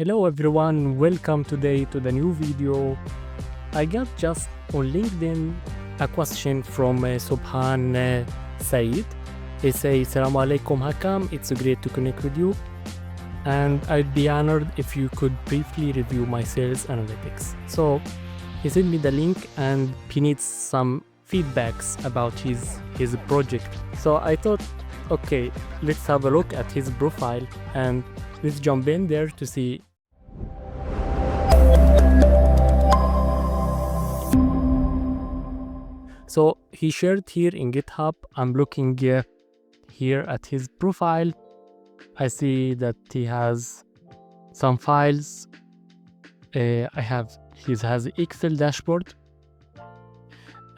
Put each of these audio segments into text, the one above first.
Hello everyone, welcome today to the new video. I got just on LinkedIn a question from Subhan Saeed. He says, Assalamu alaikum Hakam, it's great to connect with you. And I'd be honored if you could briefly review my sales analytics. So he sent me the link and he needs some feedbacks about his project. So I thought, okay, let's have a look at his profile and let's jump in there to see. So he shared here in GitHub. I'm looking here at his profile. I see that he has some files. He has Excel dashboard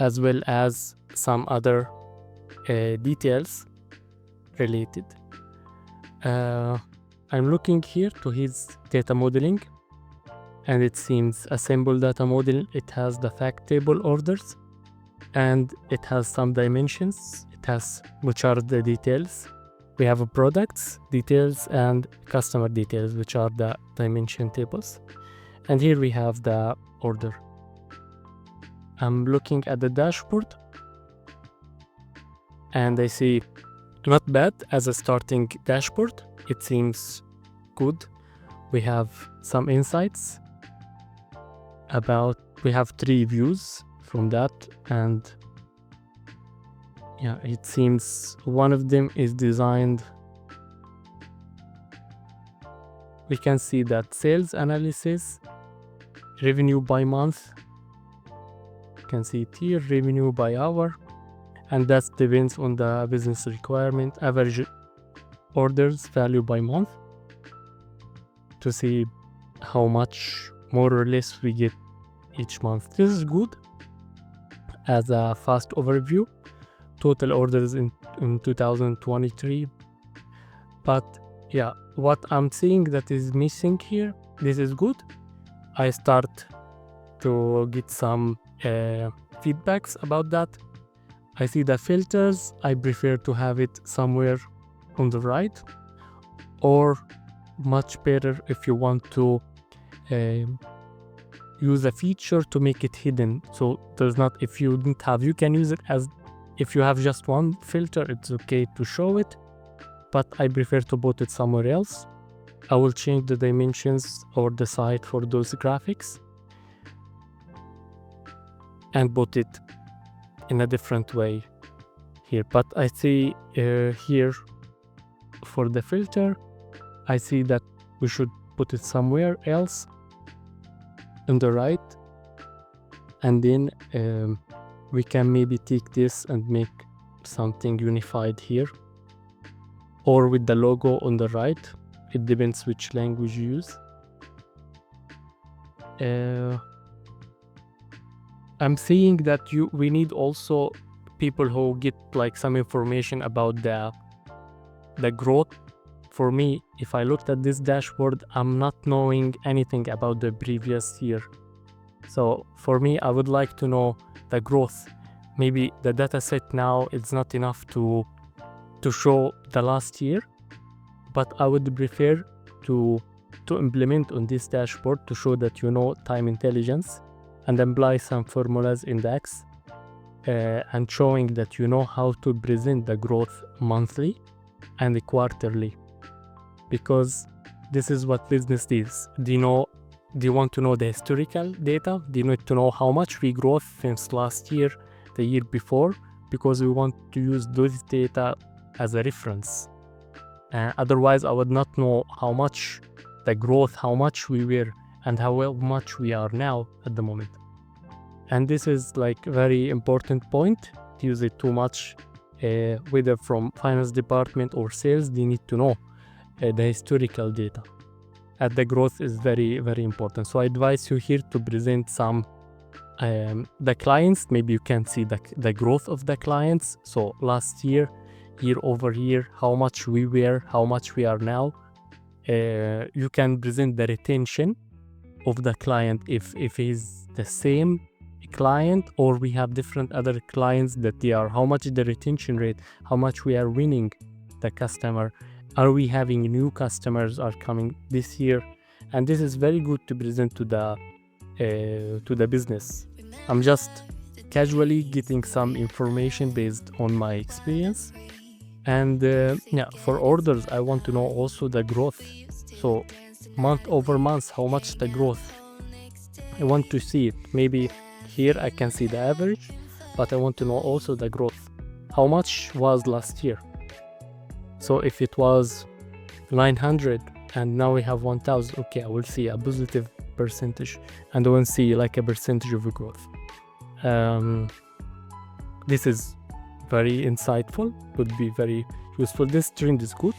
as well as some other details related. I'm looking here to his data modeling, and it seems a simple data model. It has the fact table orders and it has some dimensions. It has which are the details. We have a products details and customer details, which are the dimension tables. And here we have the order. I'm looking at the dashboard and I see not bad as a starting dashboard. It seems good. We have some insights about, we have 3 views from that, and yeah, it seems one of them is designed. We can see that sales analysis, revenue by month. You can see it here, revenue by hour, and that depends on the business requirement. Average orders value by month to see how much more or less we get each month. This is good as a fast overview. Total orders in 2023. But yeah, what I'm seeing that is missing here, this is good. I start to get some feedbacks about that. I see the filters. I prefer to have it somewhere on the right, or much better if you want to use a feature to make it hidden. So there's not, if you didn't have, you can use it as, if you have just one filter, it's okay to show it, but I prefer to put it somewhere else. I will change the dimensions or the size for those graphics and put it in a different way here. But I see here for the filter, I see that we should put it somewhere else on the right, and then we can maybe take this and make something unified here, or with the logo on the right. It depends which language you use. I'm seeing that we need also people who get like some information about the growth. For me, if I looked at this dashboard, I'm not knowing anything about the previous year. So for me, I would like to know the growth. Maybe the data set now is not enough to show the last year, but I would prefer to implement on this dashboard to show that time intelligence and apply some formulas index and showing that how to present the growth monthly and quarterly, because this is what business is. Do you want to know the historical data? Do you need to know how much we grew since last year, the year before? Because we want to use those data as a reference. Otherwise, I would not know how much the growth, how much we were, and how much we are now at the moment. And this is like very important point. To use it too much, whether from finance department or sales, they need to know the historical data. And the growth is very, very important. So I advise you here to present some the clients. Maybe you can see the growth of the clients. So last year, year over year, how much we were, how much we are now. You can present the retention of the client if he's the same client, or we have different other clients that they are, how much is the retention rate, how much we are winning the customer, are we having new customers are coming this year, and this is very good to present to the business. I'm just casually getting some information based on my experience. And yeah, for orders, I want to know also the growth. So month over month, how much the growth. I want to see it. Maybe here I can see the average, but I want to know also the growth. How much was last year? So if it was 900 and now we have 1000, okay, I will see a positive percentage, and I will see like a percentage of growth. This is very insightful, would be very useful. This trend is good.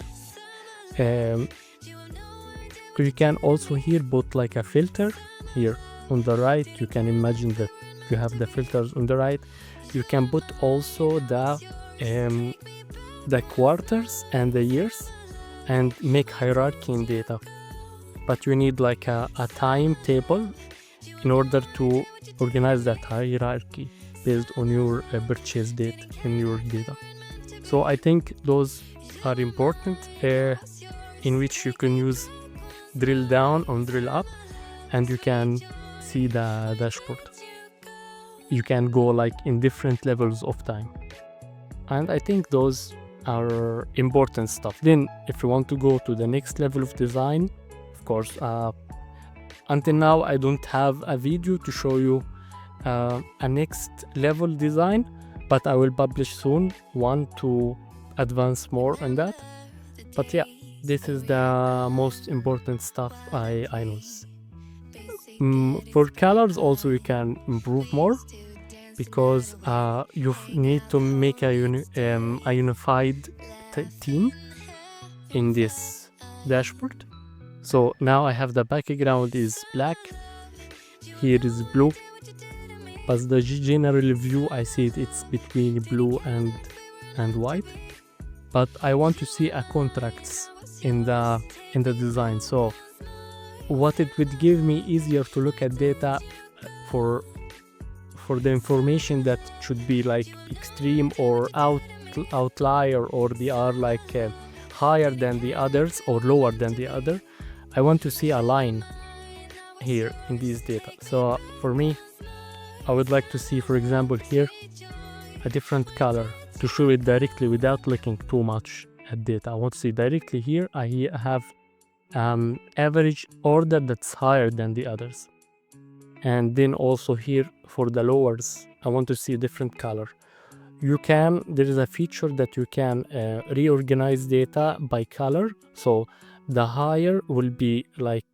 You can also here put like a filter here on the right. You can imagine that you have the filters on the right. You can put also the quarters and the years and make hierarchy in data, but you need like a timetable in order to organize that hierarchy based on your purchase date in your data. So I think those are important, in which you can use drill down or drill up, and you can see the dashboard. You can go like in different levels of time, and I think those are important stuff. Then if you want to go to the next level of design, of course, until now I don't have a video to show you a next level design, but I will publish soon one to advance more on that. But yeah, this is the most important stuff I notice. For colors also you can improve more, because you need to make a unified theme in this dashboard. So now I have the background is black, here is blue, but the general view I see it's between blue and white, but I want to see a contrast in the design. So what it would give me easier to look at data for the information that should be like extreme or outlier, or they are like higher than the others or lower than the other. I want to see a line here in these data. So for me, I would like to see, for example, here a different color to show it directly without looking too much at data. I want to see directly here I have average order that's higher than the others. And then also here for the lowers, I want to see a different color. There is a feature that you can reorganize data by color. So the higher will be like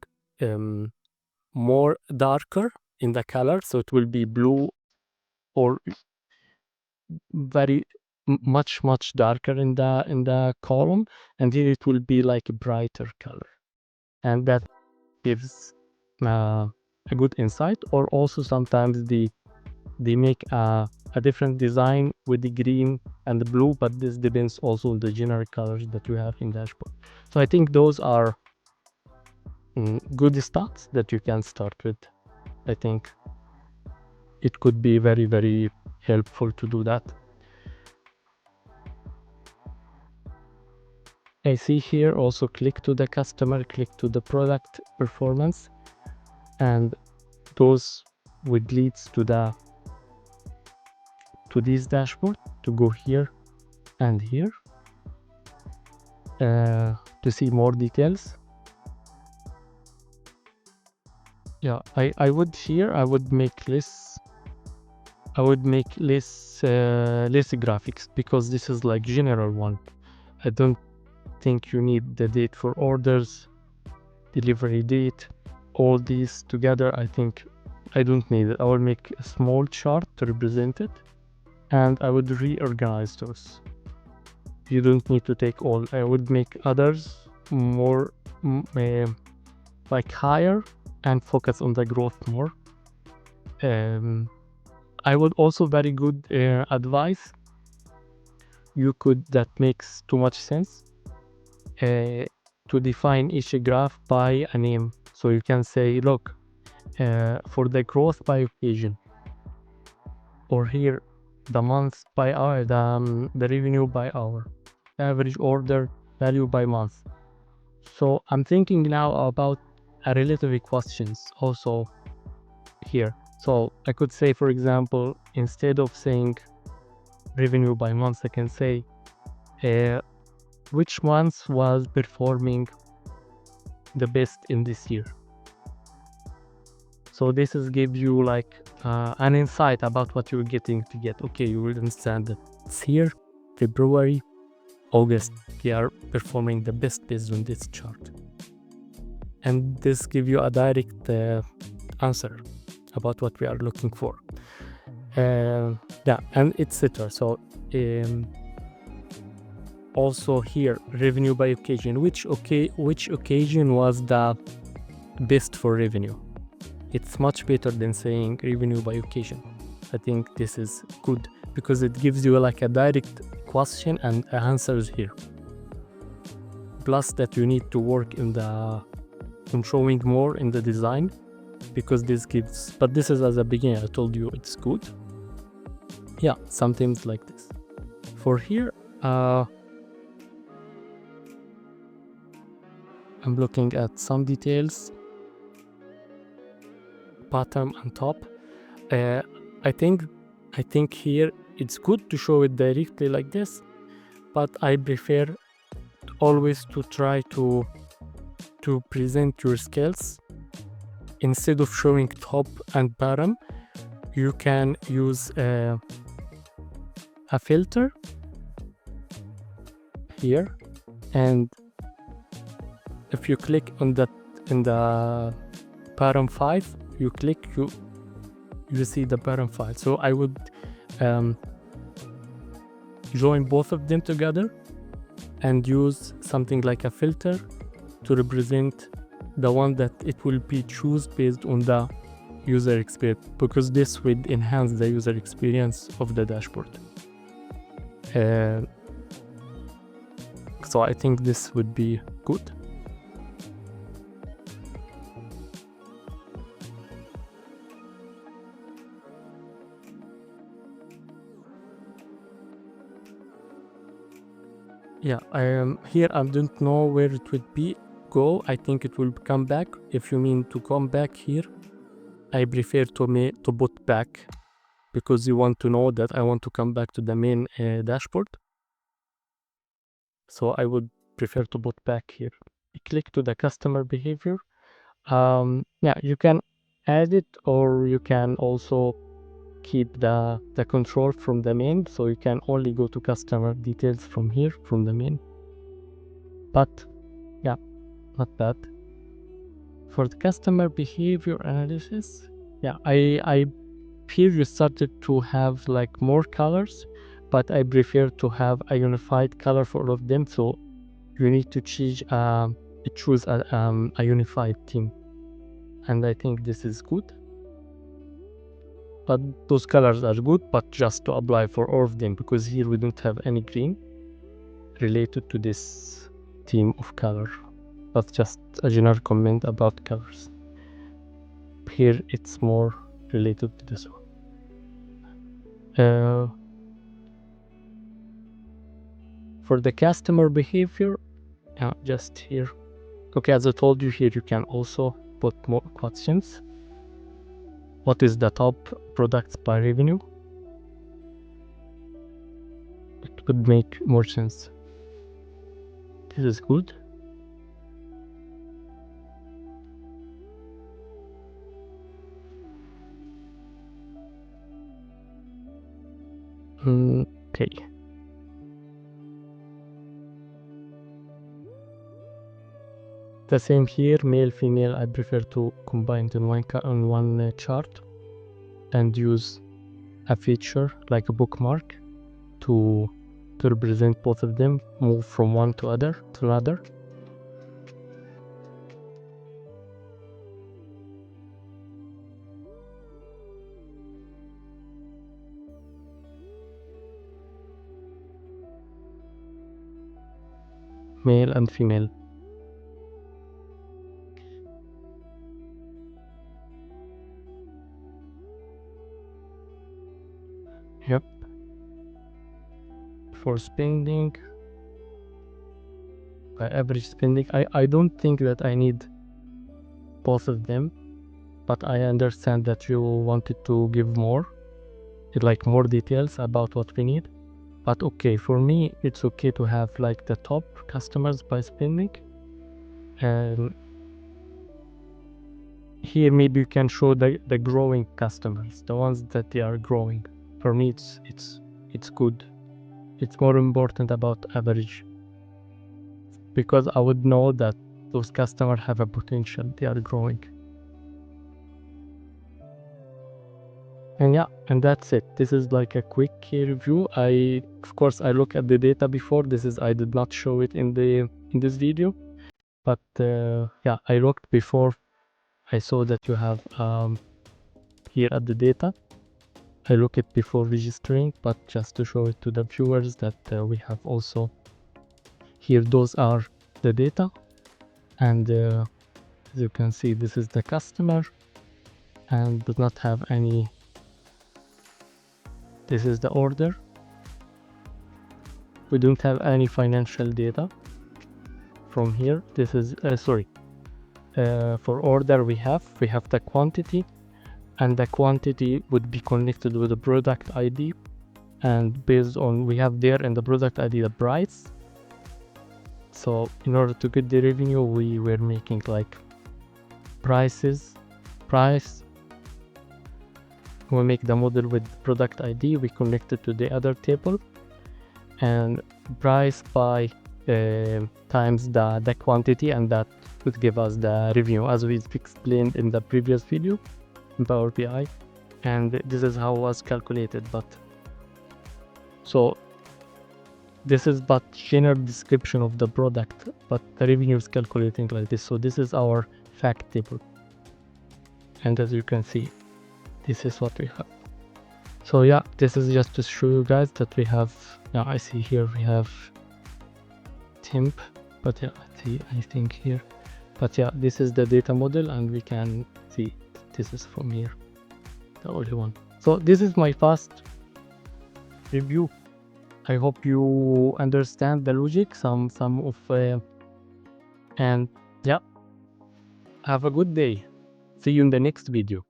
more darker in the color, so it will be blue or very much darker in the column, and here it will be like a brighter color, and that gives a good insight. Or also sometimes they make a different design with the green and the blue, but this depends also on the generic colors that you have in dashboard. So I think those are good stats that you can start with. I think it could be very, very helpful to do that. I see here also click to the customer, click to the product performance, and those would lead to this dashboard, to go here and here to see more details. Yeah, I would make less graphics, because this is like general one. I don't think you need the date for orders, delivery date, all these together. I think I don't need it. I will make a small chart to represent it, and I would reorganize those. You don't need to take all. I would make others more like higher and focus on the growth more. I would also very good advice that makes too much sense, to define each graph by a name. So you can say, look, for the growth by occasion, or here the month by hour, the revenue by hour, average order value by month. So I'm thinking now about relative questions also here. So I could say, for example, instead of saying revenue by month, I can say which month was performing the best in this year. So this is give you like an insight about what you're getting to get. Okay, you will understand that it's here, February, August, they are performing the best based on this chart. And this give you a direct answer about what we are looking for. Yeah, and etc. So also here, revenue by occasion. Which occasion was the best for revenue? It's much better than saying revenue by occasion. I think this is good because it gives you like a direct question and answers here. Plus that you need to work in showing more in the design, because this gives, but this is as a beginner, I told you it's good. Yeah, sometimes like this. For here, I'm looking at some details, bottom and top. I think here it's good to show it directly like this, but I prefer always to try to present your skills. Instead of showing top and bottom, you can use a filter here, and if you click on that in the bottom 5, you click, you see the bottom file. So I would join both of them together and use something like a filter to represent the one that it will be choose based on the user experience, because this would enhance the user experience of the dashboard. So I think this would be good. Yeah, here I don't know where it would be go. I think it will come back. If you mean to come back here, I prefer to put back, because you want to know that I want to come back to the main dashboard. So I would prefer to put back here. Click to the customer behavior. Yeah, you can add it, or you can also keep the control from the main, so you can only go to customer details from here, from the main. But yeah, not bad. For the customer behavior analysis, yeah, I here you started to have like more colors, but I prefer to have a unified color for all of them. So you need to choose a unified theme, and I think this is good. But those colors are good, but just to apply for all of them, because here we don't have any green related to this theme of color. That's just a general comment about colors. Here it's more related to this one. For the customer behavior, just here. Okay, as I told you, here you can also put more questions. What is the top products by revenue? It would make more sense. This is good. Okay. The same here, male, female. I prefer to combine in one chart and use a feature like a bookmark to represent both of them, move from one to another. Male and female. Yep. For spending, by average spending, I don't think that I need both of them, but I understand that you wanted to give more, like more details about what we need. But okay, for me, it's okay to have like the top customers by spending. And here maybe you can show the growing customers, the ones that they are growing. For me, it's good. It's more important about average, because I would know that those customers have a potential, they are growing. And yeah, and that's it. This is like a quick review. Of course I look at the data before. I did not show it in this video, but yeah, I looked before. I saw that you have here at the data. I look it before registering, but just to show it to the viewers that we have also here, those are the data. And as you can see, this is the customer and does not have any. This is the order. We don't have any financial data from here. This is for order we have the quantity, and the quantity would be connected with the product ID, and based on we have there in the product ID the price. So in order to get the revenue, we were making like price. We make the model with product ID, we connect it to the other table, and price by times the quantity, and that would give us the revenue as we explained in the previous video in Power BI. And this is how it was calculated. But so this is but general description of the product, but the revenue is calculating like this. So this is our fact table, and as you can see, this is what we have. So yeah, this is just to show you guys that we have. Now I see here we have temp, but yeah, I think here, but yeah, this is the data model, and we can see this is from here, the only one. So this is my fast review. I hope you understand the logic, some of and yeah, have a good day. See you in the next video.